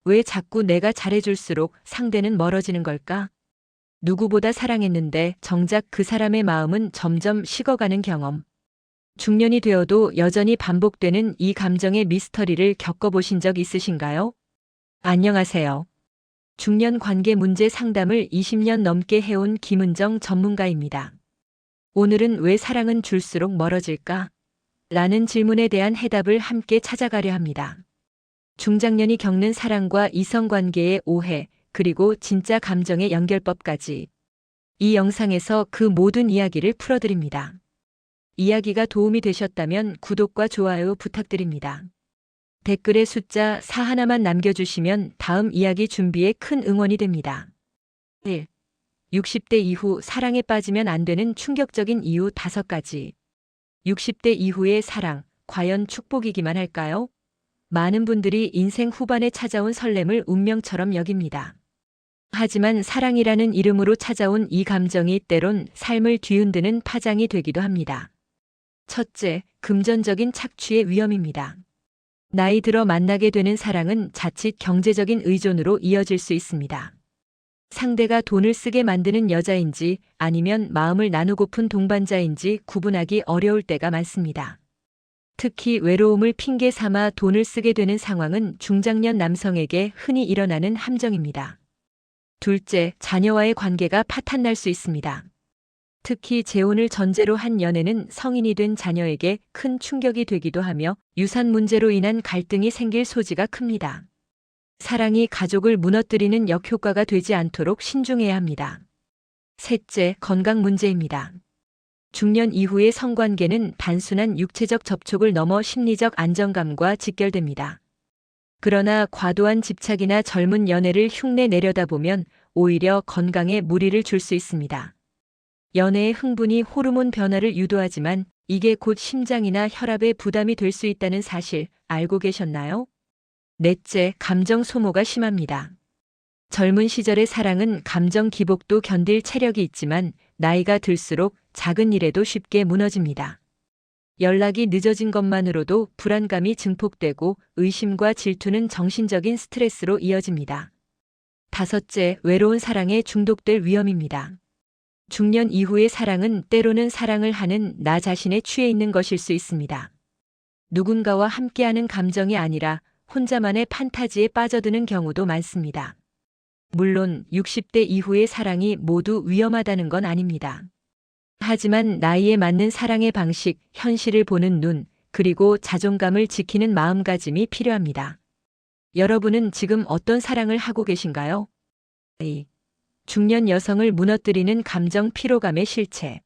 왜 자꾸 내가 잘해줄수록 상대는 멀어지는 걸까? 누구보다 사랑했는데 정작 그 사람의 마음은 점점 식어가는 경험. 중년이 되어도 여전히 반복되는 이 감정의 미스터리를 겪어보신 적 있으신가요? 안녕하세요. 중년 관계 문제 상담을 20년 넘게 해온 김은정 전문가입니다. 오늘은 왜 사랑은 줄수록 멀어질까? 라는 질문에 대한 해답을 함께 찾아가려 합니다. 중장년이 겪는 사랑과 이성관계의 오해, 그리고 진짜 감정의 연결법까지 이 영상에서 그 모든 이야기를 풀어드립니다. 이야기가 도움이 되셨다면 구독과 좋아요 부탁드립니다. 댓글에 숫자 4 하나만 남겨주시면 다음 이야기 준비에 큰 응원이 됩니다. 1. 60대 이후 사랑에 빠지면 안 되는 충격적인 이유 5가지. 60대 이후의 사랑, 과연 축복이기만 할까요? 많은 분들이 인생 후반에 찾아온 설렘을 운명처럼 여깁니다. 하지만 사랑이라는 이름으로 찾아온 이 감정이 때론 삶을 뒤흔드는 파장이 되기도 합니다. 첫째, 금전적인 착취의 위험입니다. 나이 들어 만나게 되는 사랑은 자칫 경제적인 의존으로 이어질 수 있습니다. 상대가 돈을 쓰게 만드는 여자인지 아니면 마음을 나누고픈 동반자인지 구분하기 어려울 때가 많습니다. 특히 외로움을 핑계 삼아 돈을 쓰게 되는 상황은 중장년 남성에게 흔히 일어나는 함정입니다. 둘째, 자녀와의 관계가 파탄날 수 있습니다. 특히 재혼을 전제로 한 연애는 성인이 된 자녀에게 큰 충격이 되기도 하며 유산 문제로 인한 갈등이 생길 소지가 큽니다. 사랑이 가족을 무너뜨리는 역효과가 되지 않도록 신중해야 합니다. 셋째, 건강 문제입니다. 중년 이후의 성관계는 단순한 육체적 접촉을 넘어 심리적 안정감과 직결됩니다. 그러나 과도한 집착이나 젊은 연애를 흉내 내려다 보면 오히려 건강에 무리를 줄 수 있습니다. 연애의 흥분이 호르몬 변화를 유도하지만 이게 곧 심장이나 혈압에 부담이 될 수 있다는 사실 알고 계셨나요? 넷째, 감정 소모가 심합니다. 젊은 시절의 사랑은 감정 기복도 견딜 체력이 있지만 나이가 들수록 작은 일에도 쉽게 무너집니다. 연락이 늦어진 것만으로도 불안감이 증폭되고 의심과 질투는 정신적인 스트레스로 이어집니다. 다섯째, 외로운 사랑에 중독될 위험입니다. 중년 이후의 사랑은 때로는 사랑을 하는 나 자신에 취해 있는 것일 수 있습니다. 누군가와 함께하는 감정이 아니라 혼자만의 판타지에 빠져드는 경우도 많습니다. 물론 60대 이후의 사랑이 모두 위험하다는 건 아닙니다. 하지만 나이에 맞는 사랑의 방식, 현실을 보는 눈, 그리고 자존감을 지키는 마음가짐이 필요합니다. 여러분은 지금 어떤 사랑을 하고 계신가요? 2. 중년 여성을 무너뜨리는 감정 피로감의 실체.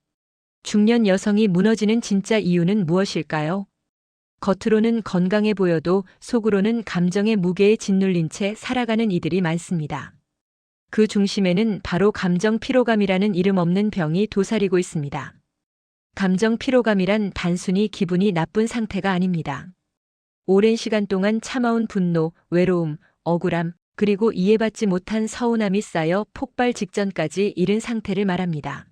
중년 여성이 무너지는 진짜 이유는 무엇일까요? 겉으로는 건강해 보여도 속으로는 감정의 무게에 짓눌린 채 살아가는 이들이 많습니다. 그 중심에는 바로 감정 피로감이라는 이름 없는 병이 도사리고 있습니다. 감정 피로감이란 단순히 기분이 나쁜 상태가 아닙니다. 오랜 시간 동안 참아온 분노, 외로움, 억울함, 그리고 이해받지 못한 서운함이 쌓여 폭발 직전까지 이른 상태를 말합니다.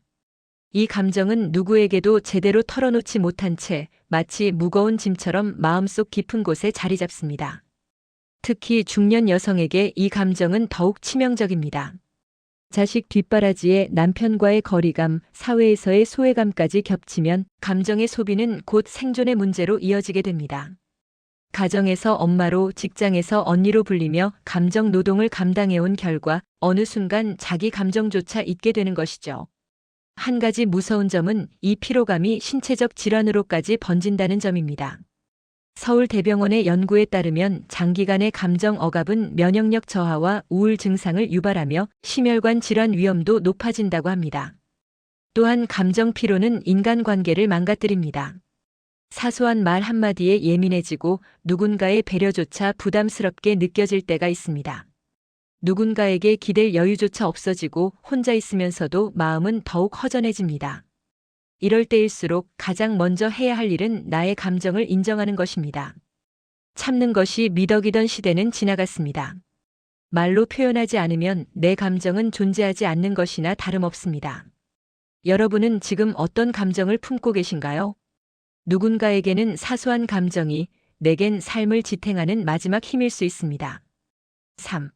이 감정은 누구에게도 제대로 털어놓지 못한 채 마치 무거운 짐처럼 마음속 깊은 곳에 자리 잡습니다. 특히 중년 여성에게 이 감정은 더욱 치명적입니다. 자식 뒷바라지에 남편과의 거리감, 사회에서의 소외감까지 겹치면 감정의 소비는 곧 생존의 문제로 이어지게 됩니다. 가정에서 엄마로, 직장에서 언니로 불리며 감정 노동을 감당해온 결과 어느 순간 자기 감정조차 잊게 되는 것이죠. 한 가지 무서운 점은 이 피로감이 신체적 질환으로까지 번진다는 점입니다. 서울대병원의 연구에 따르면 장기간의 감정 억압은 면역력 저하와 우울 증상을 유발하며 심혈관 질환 위험도 높아진다고 합니다. 또한 감정 피로는 인간관계를 망가뜨립니다. 사소한 말 한마디에 예민해지고 누군가의 배려조차 부담스럽게 느껴질 때가 있습니다. 누군가에게 기댈 여유조차 없어지고 혼자 있으면서도 마음은 더욱 허전해집니다. 이럴 때일수록 가장 먼저 해야 할 일은 나의 감정을 인정하는 것입니다. 참는 것이 미덕이던 시대는 지나갔습니다. 말로 표현하지 않으면 내 감정은 존재하지 않는 것이나 다름없습니다. 여러분은 지금 어떤 감정을 품고 계신가요? 누군가에게는 사소한 감정이 내겐 삶을 지탱하는 마지막 힘일 수 있습니다. 3.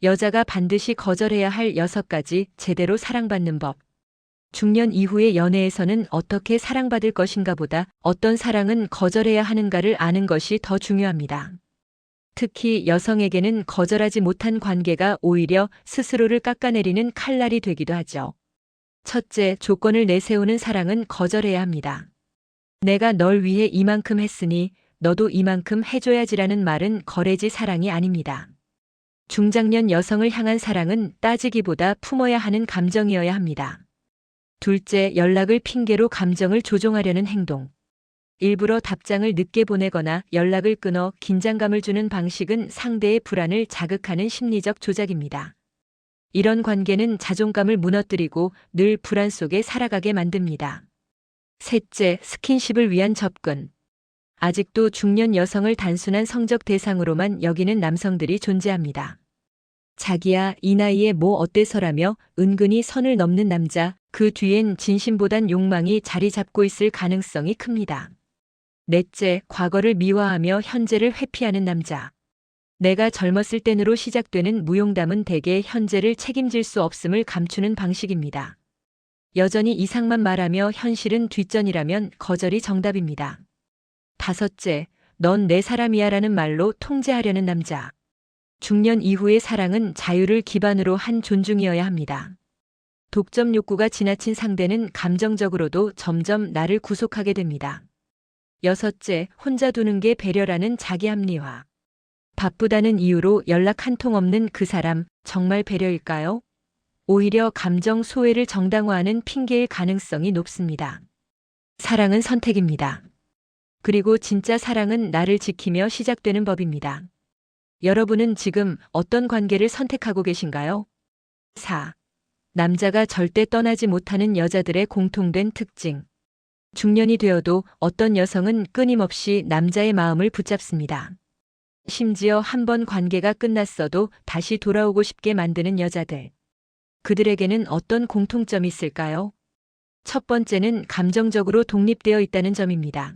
여자가 반드시 거절해야 할 6가지 제대로 사랑받는 법. 중년 이후의 연애에서는 어떻게 사랑받을 것인가 보다 어떤 사랑은 거절해야 하는가를 아는 것이 더 중요합니다. 특히 여성에게는 거절하지 못한 관계가 오히려 스스로를 깎아내리는 칼날이 되기도 하죠. 첫째, 조건을 내세우는 사랑은 거절해야 합니다. 내가 널 위해 이만큼 했으니 너도 이만큼 해줘야지라는 말은 거래지 사랑이 아닙니다. 중장년 여성을 향한 사랑은 따지기보다 품어야 하는 감정이어야 합니다. 둘째, 연락을 핑계로 감정을 조종하려는 행동. 일부러 답장을 늦게 보내거나 연락을 끊어 긴장감을 주는 방식은 상대의 불안을 자극하는 심리적 조작입니다. 이런 관계는 자존감을 무너뜨리고 늘 불안 속에 살아가게 만듭니다. 셋째, 스킨십을 위한 접근. 아직도 중년 여성을 단순한 성적 대상으로만 여기는 남성들이 존재합니다. 자기야, 이 나이에 뭐 어때서라며 은근히 선을 넘는 남자, 그 뒤엔 진심보단 욕망이 자리 잡고 있을 가능성이 큽니다. 넷째, 과거를 미화하며 현재를 회피하는 남자. 내가 젊었을 땐으로 시작되는 무용담은 대개 현재를 책임질 수 없음을 감추는 방식입니다. 여전히 이상만 말하며 현실은 뒷전이라면 거절이 정답입니다. 다섯째, 넌 내 사람이야라는 말로 통제하려는 남자. 중년 이후의 사랑은 자유를 기반으로 한 존중이어야 합니다. 독점 욕구가 지나친 상대는 감정적으로도 점점 나를 구속하게 됩니다. 여섯째, 혼자 두는 게 배려라는 자기 합리화. 바쁘다는 이유로 연락 한 통 없는 그 사람, 정말 배려일까요? 오히려 감정 소외를 정당화하는 핑계일 가능성이 높습니다. 사랑은 선택입니다. 그리고 진짜 사랑은 나를 지키며 시작되는 법입니다. 여러분은 지금 어떤 관계를 선택하고 계신가요? 4. 남자가 절대 떠나지 못하는 여자들의 공통된 특징. 중년이 되어도 어떤 여성은 끊임없이 남자의 마음을 붙잡습니다. 심지어 한 번 관계가 끝났어도 다시 돌아오고 싶게 만드는 여자들. 그들에게는 어떤 공통점이 있을까요? 첫 번째는 감정적으로 독립되어 있다는 점입니다.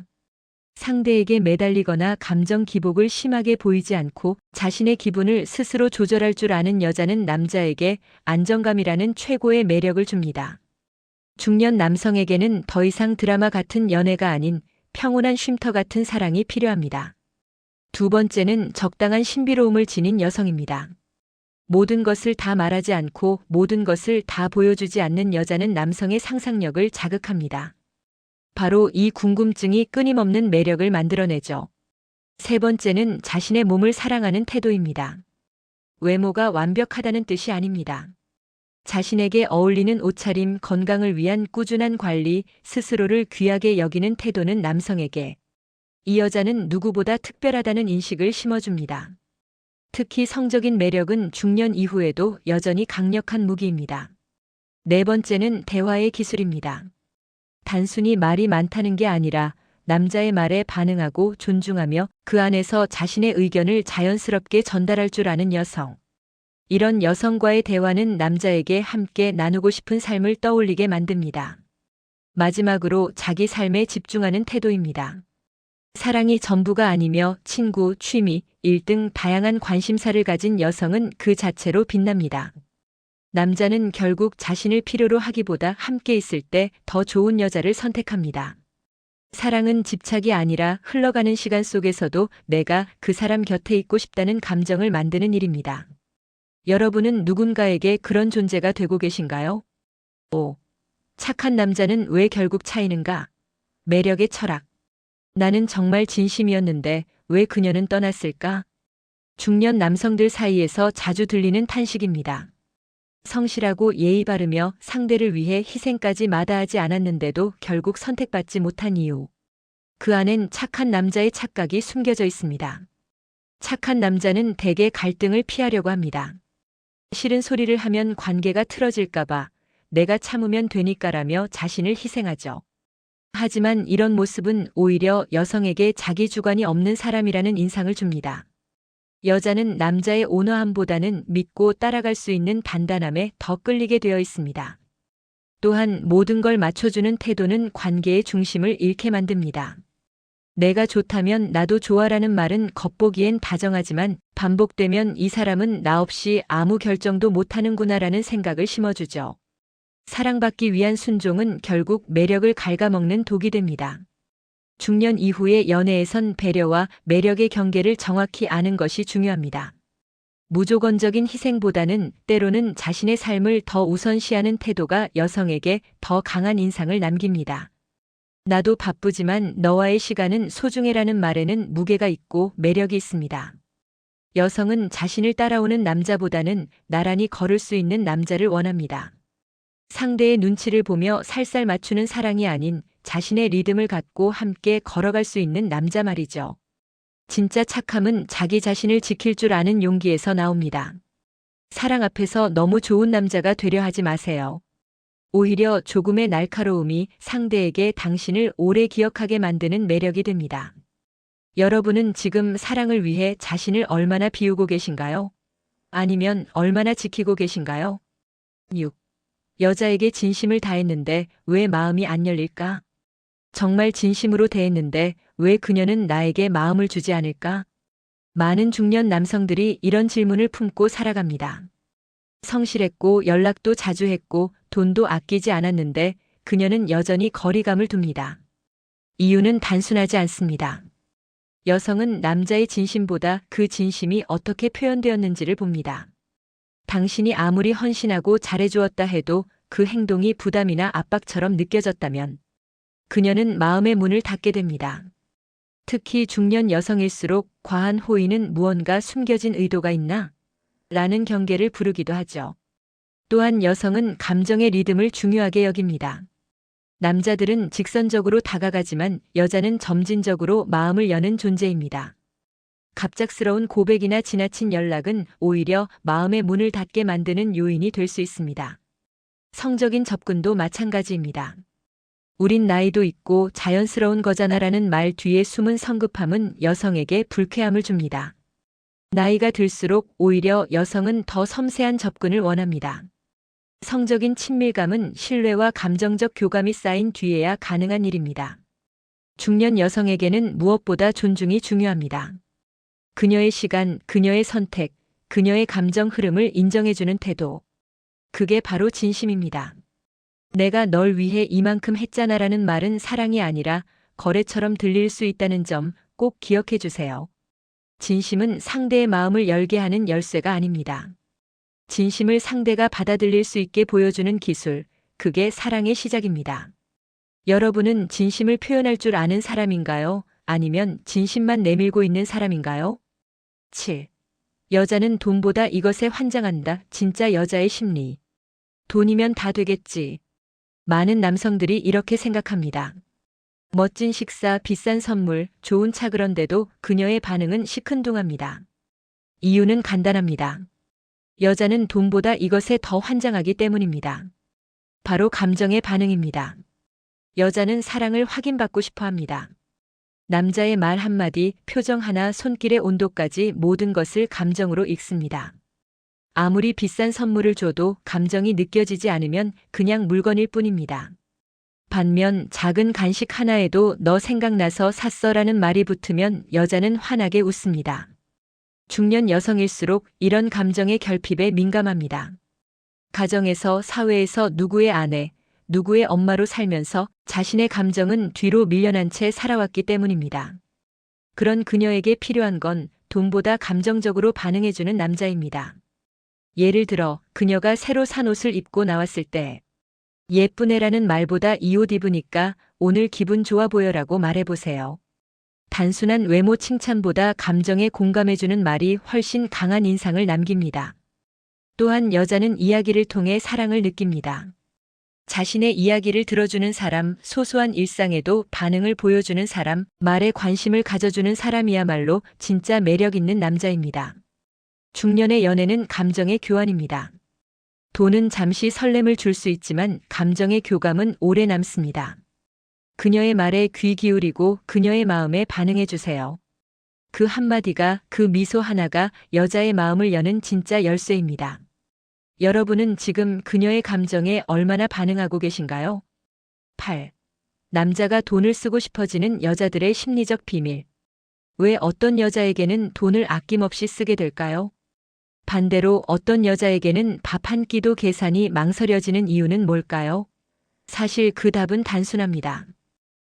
상대에게 매달리거나 감정 기복을 심하게 보이지 않고 자신의 기분을 스스로 조절할 줄 아는 여자는 남자에게 안정감이라는 최고의 매력을 줍니다. 중년 남성에게는 더 이상 드라마 같은 연애가 아닌 평온한 쉼터 같은 사랑이 필요합니다. 두 번째는 적당한 신비로움을 지닌 여성입니다. 모든 것을 다 말하지 않고 모든 것을 다 보여주지 않는 여자는 남성의 상상력을 자극합니다. 바로 이 궁금증이 끊임없는 매력을 만들어내죠. 세 번째는 자신의 몸을 사랑하는 태도입니다. 외모가 완벽하다는 뜻이 아닙니다. 자신에게 어울리는 옷차림, 건강을 위한 꾸준한 관리, 스스로를 귀하게 여기는 태도는 남성에게 이 여자는 누구보다 특별하다는 인식을 심어줍니다. 특히 성적인 매력은 중년 이후에도 여전히 강력한 무기입니다. 네 번째는 대화의 기술입니다. 단순히 말이 많다는 게 아니라 남자의 말에 반응하고 존중하며 그 안에서 자신의 의견을 자연스럽게 전달할 줄 아는 여성. 이런 여성과의 대화는 남자에게 함께 나누고 싶은 삶을 떠올리게 만듭니다. 마지막으로 자기 삶에 집중하는 태도입니다. 사랑이 전부가 아니며 친구, 취미, 일 등 다양한 관심사를 가진 여성은 그 자체로 빛납니다. 남자는 결국 자신을 필요로 하기보다 함께 있을 때 더 좋은 여자를 선택합니다. 사랑은 집착이 아니라 흘러가는 시간 속에서도 내가 그 사람 곁에 있고 싶다는 감정을 만드는 일입니다. 여러분은 누군가에게 그런 존재가 되고 계신가요? 5. 착한 남자는 왜 결국 차이는가? 매력의 철학. 나는 정말 진심이었는데 왜 그녀는 떠났을까? 중년 남성들 사이에서 자주 들리는 탄식입니다. 성실하고 예의 바르며 상대를 위해 희생까지 마다하지 않았는데도 결국 선택받지 못한 이유. 그 안엔 착한 남자의 착각이 숨겨져 있습니다. 착한 남자는 대개 갈등을 피하려고 합니다. 싫은 소리를 하면 관계가 틀어질까봐 내가 참으면 되니까라며 자신을 희생하죠. 하지만 이런 모습은 오히려 여성에게 자기 주관이 없는 사람이라는 인상을 줍니다. 여자는 남자의 온화함보다는 믿고 따라갈 수 있는 단단함에 더 끌리게 되어 있습니다. 또한 모든 걸 맞춰주는 태도는 관계의 중심을 잃게 만듭니다. 내가 좋다면 나도 좋아라는 말은 겉보기엔 다정하지만 반복되면 이 사람은 나 없이 아무 결정도 못하는구나라는 생각을 심어주죠. 사랑받기 위한 순종은 결국 매력을 갉아먹는 독이 됩니다. 중년 이후의 연애에선 배려와 매력의 경계를 정확히 아는 것이 중요합니다. 무조건적인 희생보다는 때로는 자신의 삶을 더 우선시하는 태도가 여성에게 더 강한 인상을 남깁니다. 나도 바쁘지만 너와의 시간은 소중해라는 말에는 무게가 있고 매력이 있습니다. 여성은 자신을 따라오는 남자보다는 나란히 걸을 수 있는 남자를 원합니다. 상대의 눈치를 보며 살살 맞추는 사랑이 아닌 자신의 리듬을 갖고 함께 걸어갈 수 있는 남자 말이죠. 진짜 착함은 자기 자신을 지킬 줄 아는 용기에서 나옵니다. 사랑 앞에서 너무 좋은 남자가 되려 하지 마세요. 오히려 조금의 날카로움이 상대에게 당신을 오래 기억하게 만드는 매력이 됩니다. 여러분은 지금 사랑을 위해 자신을 얼마나 비우고 계신가요? 아니면 얼마나 지키고 계신가요? 6. 여자에게 진심을 다했는데 왜 마음이 안 열릴까? 정말 진심으로 대했는데 왜 그녀는 나에게 마음을 주지 않을까? 많은 중년 남성들이 이런 질문을 품고 살아갑니다. 성실했고 연락도 자주 했고 돈도 아끼지 않았는데 그녀는 여전히 거리감을 둡니다. 이유는 단순하지 않습니다. 여성은 남자의 진심보다 그 진심이 어떻게 표현되었는지를 봅니다. 당신이 아무리 헌신하고 잘해주었다 해도 그 행동이 부담이나 압박처럼 느껴졌다면 그녀는 마음의 문을 닫게 됩니다. 특히 중년 여성일수록 과한 호의는 무언가 숨겨진 의도가 있나? 라는 경계를 부르기도 하죠. 또한 여성은 감정의 리듬을 중요하게 여깁니다. 남자들은 직선적으로 다가가지만 여자는 점진적으로 마음을 여는 존재입니다. 갑작스러운 고백이나 지나친 연락은 오히려 마음의 문을 닫게 만드는 요인이 될 수 있습니다. 성적인 접근도 마찬가지입니다. 우린 나이도 있고 자연스러운 거잖아라는 말 뒤에 숨은 성급함은 여성에게 불쾌함을 줍니다. 나이가 들수록 오히려 여성은 더 섬세한 접근을 원합니다. 성적인 친밀감은 신뢰와 감정적 교감이 쌓인 뒤에야 가능한 일입니다. 중년 여성에게는 무엇보다 존중이 중요합니다. 그녀의 시간, 그녀의 선택, 그녀의 감정 흐름을 인정해주는 태도. 그게 바로 진심입니다. 내가 널 위해 이만큼 했잖아라는 말은 사랑이 아니라 거래처럼 들릴 수 있다는 점 꼭 기억해 주세요. 진심은 상대의 마음을 열게 하는 열쇠가 아닙니다. 진심을 상대가 받아들일 수 있게 보여주는 기술, 그게 사랑의 시작입니다. 여러분은 진심을 표현할 줄 아는 사람인가요? 아니면 진심만 내밀고 있는 사람인가요? 7. 여자는 돈보다 이것에 환장한다. 진짜 여자의 심리. 돈이면 다 되겠지. 많은 남성들이 이렇게 생각합니다. 멋진 식사, 비싼 선물, 좋은 차 그런데도 그녀의 반응은 시큰둥합니다. 이유는 간단합니다. 여자는 돈보다 이것에 더 환장하기 때문입니다. 바로 감정의 반응입니다. 여자는 사랑을 확인받고 싶어 합니다. 남자의 말 한마디, 표정 하나, 손길의 온도까지 모든 것을 감정으로 읽습니다. 아무리 비싼 선물을 줘도 감정이 느껴지지 않으면 그냥 물건일 뿐입니다. 반면 작은 간식 하나에도 너 생각나서 샀어라는 말이 붙으면 여자는 환하게 웃습니다. 중년 여성일수록 이런 감정의 결핍에 민감합니다. 가정에서, 사회에서 누구의 아내, 누구의 엄마로 살면서 자신의 감정은 뒤로 밀려난 채 살아왔기 때문입니다. 그런 그녀에게 필요한 건 돈보다 감정적으로 반응해주는 남자입니다. 예를 들어 그녀가 새로 산 옷을 입고 나왔을 때 예쁘네라는 말보다 이 옷 입으니까 오늘 기분 좋아 보여라고 말해보세요. 단순한 외모 칭찬보다 감정에 공감해주는 말이 훨씬 강한 인상을 남깁니다. 또한 여자는 이야기를 통해 사랑을 느낍니다. 자신의 이야기를 들어주는 사람, 소소한 일상에도 반응을 보여주는 사람, 말에 관심을 가져주는 사람이야말로 진짜 매력 있는 남자입니다. 중년의 연애는 감정의 교환입니다. 돈은 잠시 설렘을 줄 수 있지만 감정의 교감은 오래 남습니다. 그녀의 말에 귀 기울이고 그녀의 마음에 반응해 주세요. 그 한마디가, 그 미소 하나가 여자의 마음을 여는 진짜 열쇠입니다. 여러분은 지금 그녀의 감정에 얼마나 반응하고 계신가요? 8. 남자가 돈을 쓰고 싶어지는 여자들의 심리적 비밀. 왜 어떤 여자에게는 돈을 아낌없이 쓰게 될까요? 반대로 어떤 여자에게는 밥 한 끼도 계산이 망설여지는 이유는 뭘까요? 사실 그 답은 단순합니다.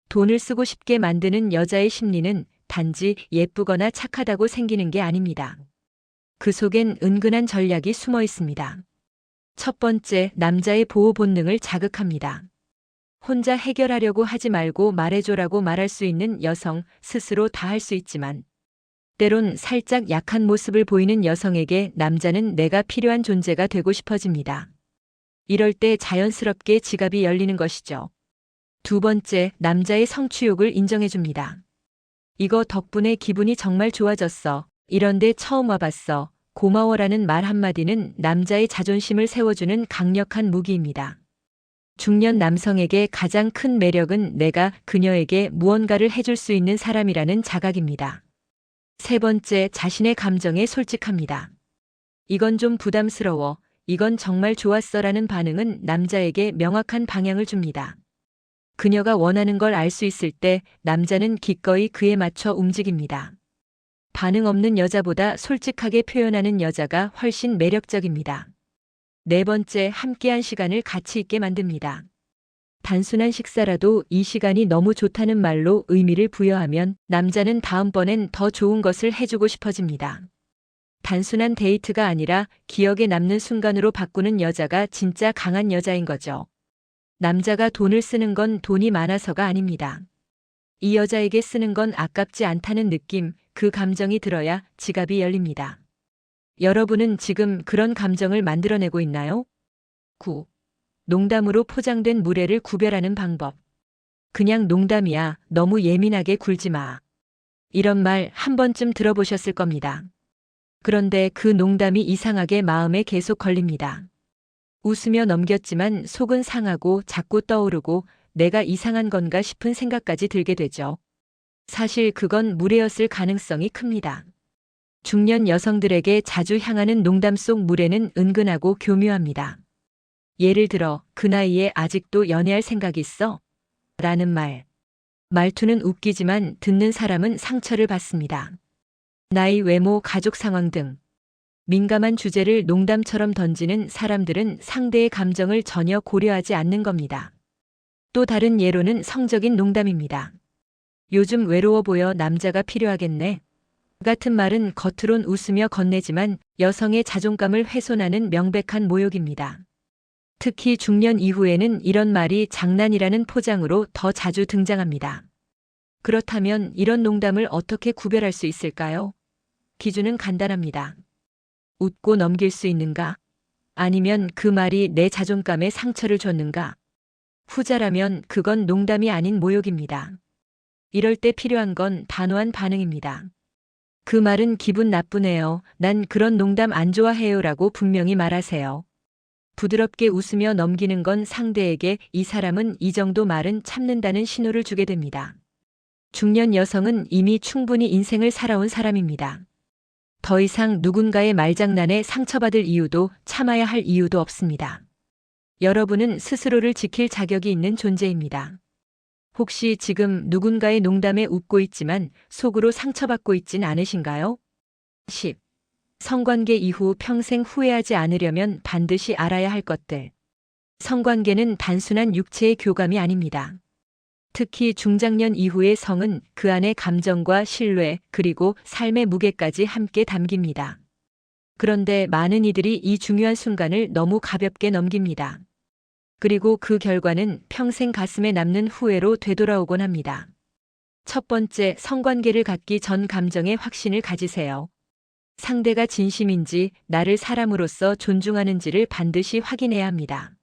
돈을 쓰고 싶게 만드는 여자의 심리는 단지 예쁘거나 착하다고 생기는 게 아닙니다. 그 속엔 은근한 전략이 숨어 있습니다. 첫 번째, 남자의 보호 본능을 자극합니다. 혼자 해결하려고 하지 말고 말해줘라고 말할 수 있는 여성, 스스로 다 할 수 있지만 때론 살짝 약한 모습을 보이는 여성에게 남자는 내가 필요한 존재가 되고 싶어집니다. 이럴 때 자연스럽게 지갑이 열리는 것이죠. 두 번째, 남자의 성취욕을 인정해줍니다. 이거 덕분에 기분이 정말 좋아졌어. 이런데 처음 와봤어. 고마워라는 말 한마디는 남자의 자존심을 세워주는 강력한 무기입니다. 중년 남성에게 가장 큰 매력은 내가 그녀에게 무언가를 해줄 수 있는 사람이라는 자각입니다. 세 번째, 자신의 감정에 솔직합니다. 이건 좀 부담스러워. 이건 정말 좋았어라는 반응은 남자에게 명확한 방향을 줍니다. 그녀가 원하는 걸 알 수 있을 때 남자는 기꺼이 그에 맞춰 움직입니다. 반응 없는 여자보다 솔직하게 표현하는 여자가 훨씬 매력적입니다. 네 번째, 함께한 시간을 가치 있게 만듭니다. 단순한 식사라도 이 시간이 너무 좋다는 말로 의미를 부여하면 남자는 다음번엔 더 좋은 것을 해주고 싶어집니다. 단순한 데이트가 아니라 기억에 남는 순간으로 바꾸는 여자가 진짜 강한 여자인 거죠. 남자가 돈을 쓰는 건 돈이 많아서가 아닙니다. 이 여자에게 쓰는 건 아깝지 않다는 느낌, 그 감정이 들어야 지갑이 열립니다. 여러분은 지금 그런 감정을 만들어내고 있나요? 9. 농담으로 포장된 무례를 구별하는 방법. 그냥 농담이야. 너무 예민하게 굴지 마. 이런 말 한 번쯤 들어보셨을 겁니다. 그런데 그 농담이 이상하게 마음에 계속 걸립니다. 웃으며 넘겼지만 속은 상하고 자꾸 떠오르고 내가 이상한 건가 싶은 생각까지 들게 되죠. 사실 그건 무례였을 가능성이 큽니다. 중년 여성들에게 자주 향하는 농담 속 무례는 은근하고 교묘합니다. 예를 들어, 그 나이에 아직도 연애할 생각 있어? 라는 말. 말투는 웃기지만 듣는 사람은 상처를 받습니다. 나이, 외모, 가족 상황 등 민감한 주제를 농담처럼 던지는 사람들은 상대의 감정을 전혀 고려하지 않는 겁니다. 또 다른 예로는 성적인 농담입니다. 요즘 외로워 보여. 남자가 필요하겠네. 같은 말은 겉으론 웃으며 건네지만 여성의 자존감을 훼손하는 명백한 모욕입니다. 특히 중년 이후에는 이런 말이 장난이라는 포장으로 더 자주 등장합니다. 그렇다면 이런 농담을 어떻게 구별할 수 있을까요? 기준은 간단합니다. 웃고 넘길 수 있는가? 아니면 그 말이 내 자존감에 상처를 줬는가? 후자라면 그건 농담이 아닌 모욕입니다. 이럴 때 필요한 건 단호한 반응입니다. 그 말은 기분 나쁘네요. 난 그런 농담 안 좋아해요. 라고 분명히 말하세요. 부드럽게 웃으며 넘기는 건 상대에게 이 사람은 이 정도 말은 참는다는 신호를 주게 됩니다. 중년 여성은 이미 충분히 인생을 살아온 사람입니다. 더 이상 누군가의 말장난에 상처받을 이유도 참아야 할 이유도 없습니다. 여러분은 스스로를 지킬 자격이 있는 존재입니다. 혹시 지금 누군가의 농담에 웃고 있지만 속으로 상처받고 있진 않으신가요? 10. 성관계 이후 평생 후회하지 않으려면 반드시 알아야 할 것들. 성관계는 단순한 육체의 교감이 아닙니다. 특히 중장년 이후의 성은 그 안에 감정과 신뢰 그리고 삶의 무게까지 함께 담깁니다. 그런데 많은 이들이 이 중요한 순간을 너무 가볍게 넘깁니다. 그리고 그 결과는 평생 가슴에 남는 후회로 되돌아오곤 합니다. 첫 번째, 성관계를 갖기 전 감정의 확신을 가지세요. 상대가 진심인지 나를 사람으로서 존중하는지를 반드시 확인해야 합니다.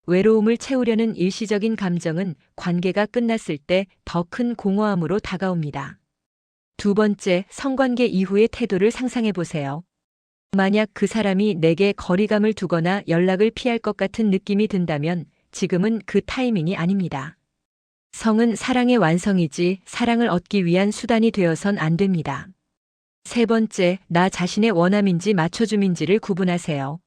외로움을 채우려는 일시적인 감정은 관계가 끝났을 때 더 큰 공허함으로 다가옵니다. 두 번째, 성관계 이후의 태도를 상상해 보세요. 만약 그 사람이 내게 거리감을 두거나 연락을 피할 것 같은 느낌이 든다면 지금은 그 타이밍이 아닙니다. 성은 사랑의 완성이지 사랑을 얻기 위한 수단이 되어선 안 됩니다. 세 번째, 나 자신의 원함인지 맞춰줌인지를 구분하세요.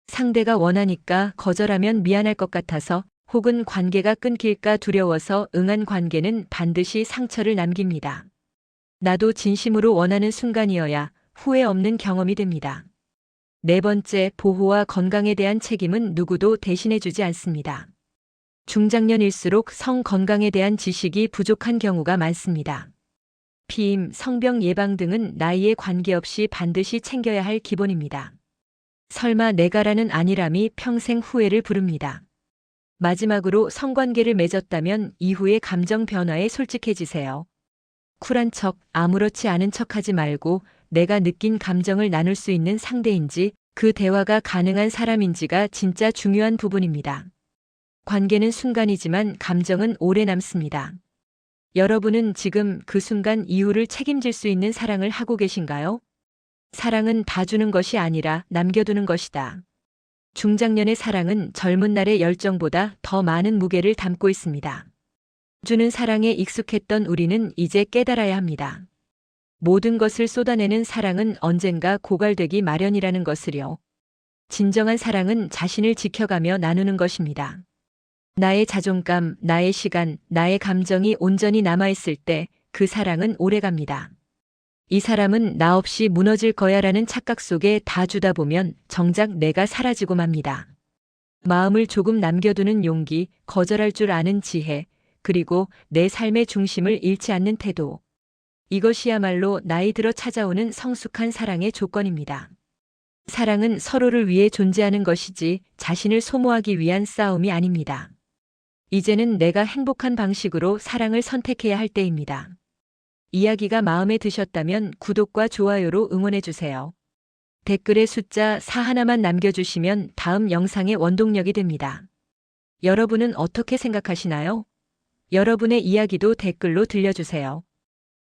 상대가 원하니까 거절하면 미안할 것 같아서 혹은 관계가 끊길까 두려워서 응한 관계는 반드시 상처를 남깁니다. 나도 진심으로 원하는 순간이어야 후회 없는 경험이 됩니다. 네 번째, 보호와 건강에 대한 책임은 누구도 대신해주지 않습니다. 중장년일수록 성 건강에 대한 지식이 부족한 경우가 많습니다. 피임, 성병 예방 등은 나이에 관계없이 반드시 챙겨야 할 기본입니다. 설마 내가라는 안일함이 평생 후회를 부릅니다. 마지막으로 성관계를 맺었다면 이후의 감정 변화에 솔직해지세요. 쿨한 척, 아무렇지 않은 척하지 말고 내가 느낀 감정을 나눌 수 있는 상대인지 그 대화가 가능한 사람인지가 진짜 중요한 부분입니다. 관계는 순간이지만 감정은 오래 남습니다. 여러분은 지금 그 순간 이후를 책임질 수 있는 사랑을 하고 계신가요? 사랑은 다 주는 것이 아니라 남겨두는 것이다. 중장년의 사랑은 젊은 날의 열정보다 더 많은 무게를 담고 있습니다. 주는 사랑에 익숙했던 우리는 이제 깨달아야 합니다. 모든 것을 쏟아내는 사랑은 언젠가 고갈되기 마련이라는 것을요. 진정한 사랑은 자신을 지켜가며 나누는 것입니다. 나의 자존감, 나의 시간, 나의 감정이 온전히 남아있을 때 그 사랑은 오래갑니다. 이 사람은 나 없이 무너질 거야라는 착각 속에 다 주다 보면 정작 내가 사라지고 맙니다. 마음을 조금 남겨두는 용기, 거절할 줄 아는 지혜, 그리고 내 삶의 중심을 잃지 않는 태도. 이것이야말로 나이 들어 찾아오는 성숙한 사랑의 조건입니다. 사랑은 서로를 위해 존재하는 것이지 자신을 소모하기 위한 싸움이 아닙니다. 이제는 내가 행복한 방식으로 사랑을 선택해야 할 때입니다. 이야기가 마음에 드셨다면 구독과 좋아요로 응원해주세요. 댓글에 숫자 4 하나만 남겨주시면 다음 영상의 원동력이 됩니다. 여러분은 어떻게 생각하시나요? 여러분의 이야기도 댓글로 들려주세요.